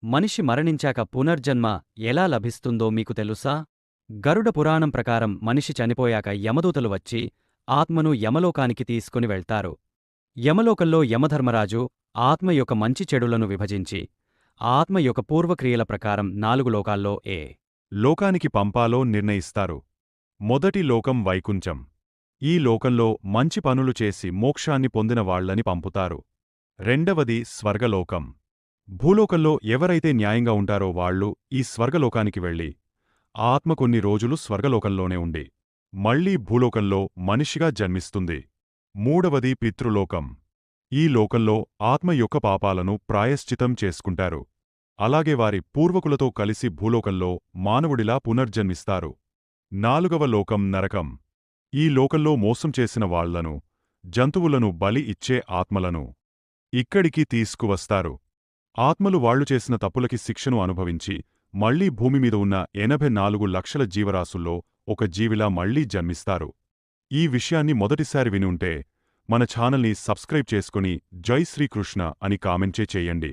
మనిషి మరణించాక పునర్జన్మ ఎలా లభిస్తుందో మీకు తెలుసా? గరుడ పురాణం ప్రకారం మనిషి చనిపోయాక యమదూతలు వచ్చి ఆత్మను యమలోకానికి తీసుకుని వెళ్తారు. యమలోకంలో యమధర్మరాజు ఆత్మ యొక్క మంచి చెడులను విభజించి ఆత్మ యొక్క పూర్వక్రియల ప్రకారం 4 లోకాల్లో ఏ లోకానికి పంపాలో నిర్ణయిస్తారు. మొదటి లోకం వైకుంఠం. ఈ లోకంలో మంచి పనులు చేసి మోక్షాన్ని పొందిన వాళ్లని పంపుతారు. రెండవది స్వర్గలోకం. భూలోకంలో ఎవరైతే న్యాయంగా ఉంటారో వాళ్లు ఈ స్వర్గలోకానికి వెళ్లి ఆత్మ కొన్ని రోజులు స్వర్గలోకంలోనే ఉండి మళ్లీ భూలోకంలో మనిషిగా జన్మిస్తుంది. మూడవది పితృలోకం. ఈ లోకంలో ఆత్మ యొక్క పాపాలను ప్రాయశ్చితం చేసుకుంటారు. అలాగే వారి పూర్వకులతో కలిసి భూలోకంలో మానవుడిలా పునర్జన్మిస్తారు. నాలుగవ లోకం నరకం. ఈ లోకంలో మోసం చేసిన వాళ్లను, జంతువులను బలి ఇచ్చే ఆత్మలను ఇక్కడికి తీసుకువస్తారు. ఆత్మలు వాళ్లు చేసిన తప్పులకి శిక్షను అనుభవించి మళ్లీ భూమిమీద ఉన్న 84 లక్షల జీవరాశుల్లో ఒక జీవిలా మళ్లీ జన్మిస్తారు. ఈ విషయాన్ని మొదటిసారి విని ఉంటే మన ఛానల్ని సబ్స్క్రైబ్ చేసుకుని జై శ్రీకృష్ణ అని కామెంట్ చేయండి.